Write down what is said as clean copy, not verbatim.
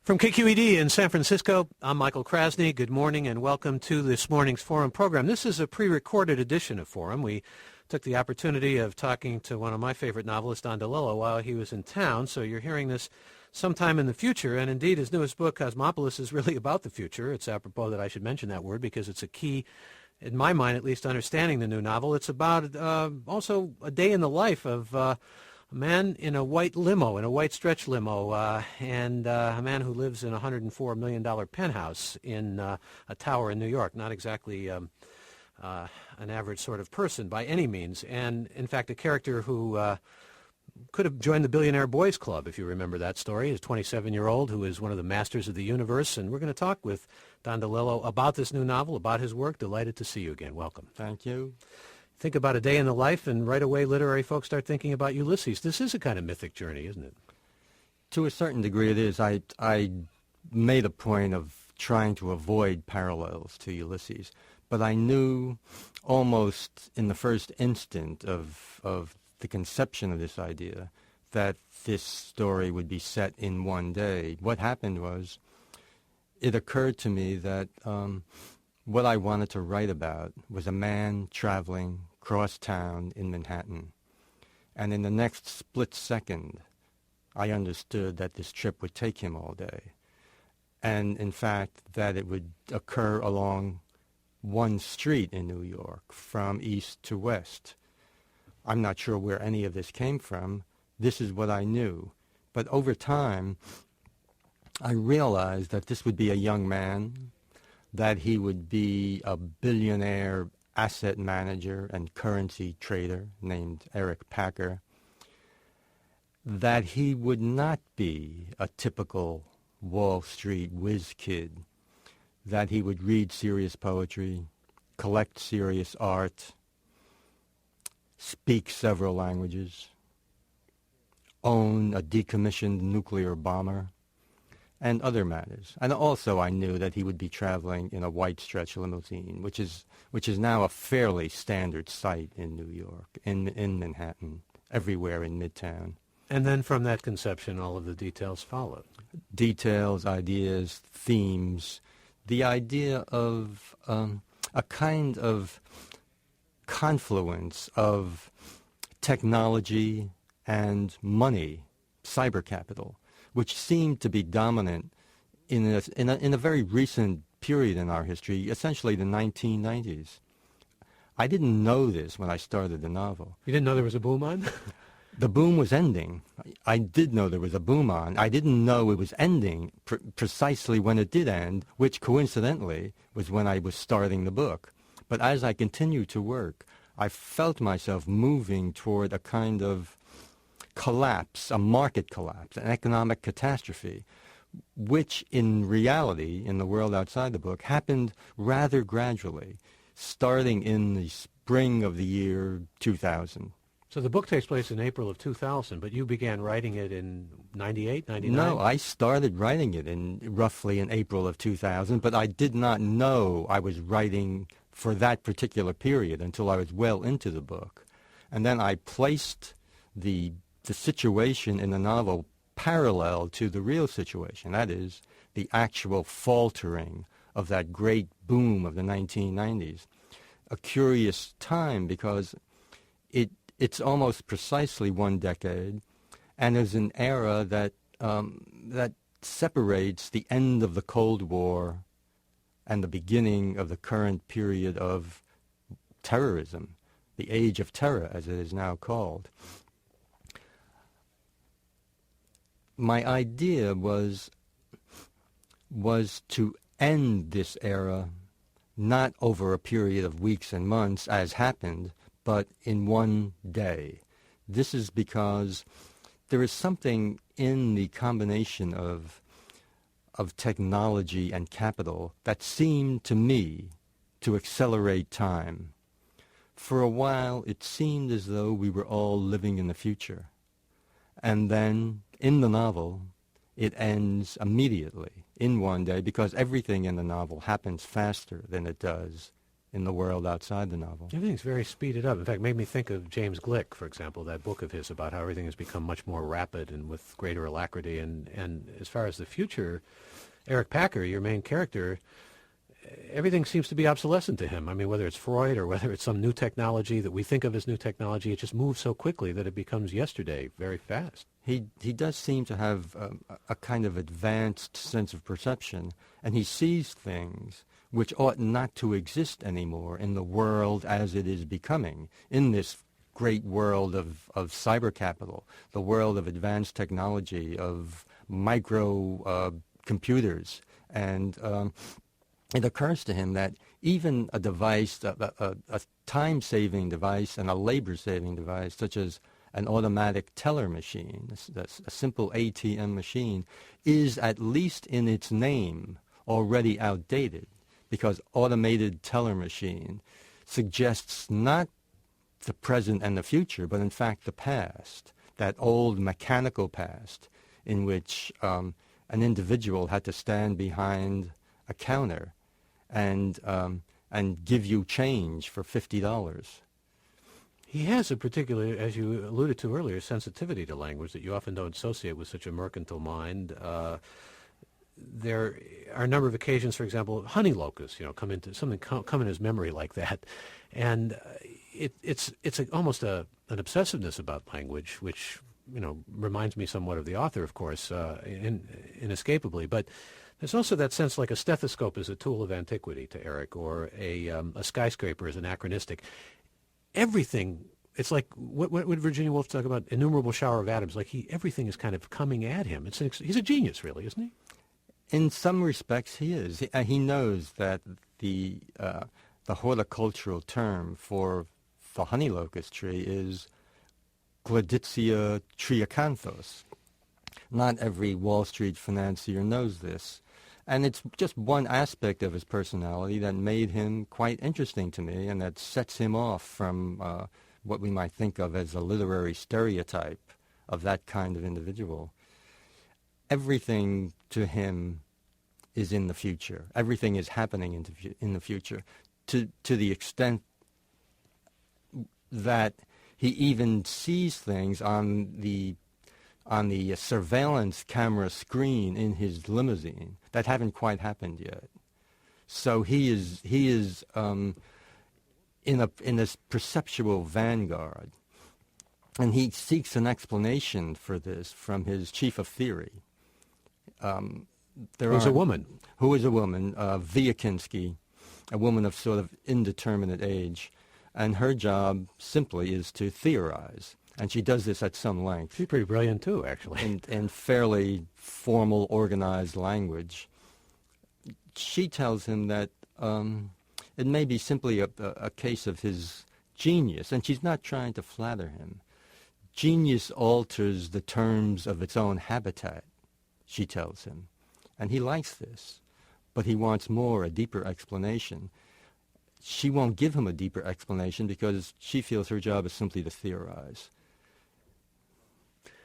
From KQED in San Francisco, I'm Michael Krasny. Good morning and welcome to this morning's Forum program. This is a pre-recorded edition of Forum. We took the opportunity of talking to one of my favorite novelists, Don DeLillo, while he was in town, so you're hearing this sometime in the future. And indeed, his newest book, Cosmopolis, is really about the future. It's apropos that I should mention that word because it's a key, in my mind at least, understanding the new novel. It's about also a day in the life of a man in a white limo, in a white stretch limo, and a man who lives in a $104 million penthouse in a tower in New York. Not exactly an average sort of person by any means. And, in fact, a character who could have joined the Billionaire Boys Club, if you remember that story. He's a 27-year-old who is one of the masters of the universe. And we're going to talk with Don DeLillo about this new novel, about his work. Delighted to see you again. Welcome. Thank you. Think about a day in the life, and right away literary folks start thinking about Ulysses. This is a kind of mythic journey, isn't it? To a certain degree it is. I made a point of trying to avoid parallels to Ulysses, but I knew almost in the first instant of the conception of this idea that this story would be set in one day. What happened was it occurred to me that what I wanted to write about was a man traveling across town in Manhattan. And in the next split second, I understood that this trip would take him all day. And in fact, that it would occur along one street in New York from east to west. I'm not sure where any of this came from. This is what I knew. But over time, I realized that this would be a young man, that he would be a billionaire asset manager and currency trader named Eric Packer, that he would not be a typical Wall Street whiz kid, that he would read serious poetry, collect serious art, speak several languages, own a decommissioned nuclear bomber, and other matters. And also I knew that he would be traveling in a white stretch limousine, which is now a fairly standard sight in New York, in Manhattan, everywhere in Midtown. And then from that conception, all of the details followed. Details, ideas, themes, the idea of a kind of confluence of technology and money, cyber capital, which seemed to be dominant in a very recent period in our history, essentially the 1990s. I didn't know this when I started the novel. You didn't know there was a boom on? The boom was ending. I did know there was a boom on. I didn't know it was ending precisely when it did end, which coincidentally was when I was starting the book. But as I continued to work, I felt myself moving toward a kind of collapse, a market collapse, an economic catastrophe, which in reality, in the world outside the book, happened rather gradually, starting in the spring of the year 2000. So the book takes place in April of 2000, but you began writing it in 98, 99? No, I started writing it roughly in April of 2000, but I did not know I was writing for that particular period until I was well into the book. And then I placed the situation in the novel parallel to the real situation, that is, the actual faltering of that great boom of the 1990s. A curious time because it's almost precisely one decade and is an era that separates the end of the Cold War and the beginning of the current period of terrorism, the Age of Terror, as it is now called. My idea was to end this era not over a period of weeks and months, as happened, but in one day. This is because there is something in the combination of technology and capital that seemed to me to accelerate time. For a while, it seemed as though we were all living in the future. And then, in the novel, it ends immediately, in one day, because everything in the novel happens faster than it does in the world outside the novel. Everything's very speeded up. In fact, it made me think of James Glick, for example, that book of his about how everything has become much more rapid and with greater alacrity. And as far as the future, Eric Packer, your main character, everything seems to be obsolescent to him. I mean, whether it's Freud or whether it's some new technology that we think of as new technology, it just moves so quickly that it becomes yesterday very fast. He does seem to have a kind of advanced sense of perception, and he sees things which ought not to exist anymore in the world as it is becoming, in this great world of cyber capital, the world of advanced technology, of micro computers. And it occurs to him that even a device, a time-saving device and a labor-saving device, such as an automatic teller machine, a simple ATM machine, is, at least in its name, already outdated, because automated teller machine suggests not the present and the future, but in fact the past, that old mechanical past in which an individual had to stand behind a counter and give you change for $50. He has a particular, as you alluded to earlier, sensitivity to language that you often don't associate with such a mercantile mind. There are a number of occasions, for example, honey locusts, come in his memory like that, and it's almost an obsessiveness about language, which reminds me somewhat of the author, of course, inescapably. But there's also that sense like a stethoscope is a tool of antiquity to Eric, or a skyscraper is anachronistic. Everything. It's like what would Virginia Woolf talk about? Innumerable shower of atoms. Like everything is kind of coming at him. He's a genius, really, isn't he? In some respects, he is. He knows that the horticultural term for the honey locust tree is Gladitia triacanthos. Not every Wall Street financier knows this. And it's just one aspect of his personality that made him quite interesting to me, and that sets him off from what we might think of as a literary stereotype of that kind of individual. Everything to him is in the future. Everything is happening in the future, to the extent that he even sees things on the surveillance camera screen in his limousine that haven't quite happened yet. So he is in this perceptual vanguard, and he seeks an explanation for this from his chief of theory. Who's a woman? Who is a woman, Viakinsky, a woman of sort of indeterminate age, and her job simply is to theorize. And she does this at some length. She's pretty brilliant, too, actually. In fairly formal, organized language. She tells him that it may be simply a case of his genius, and she's not trying to flatter him. Genius alters the terms of its own habitat, she tells him. And he likes this, but he wants more, a deeper explanation. She won't give him a deeper explanation because she feels her job is simply to theorize.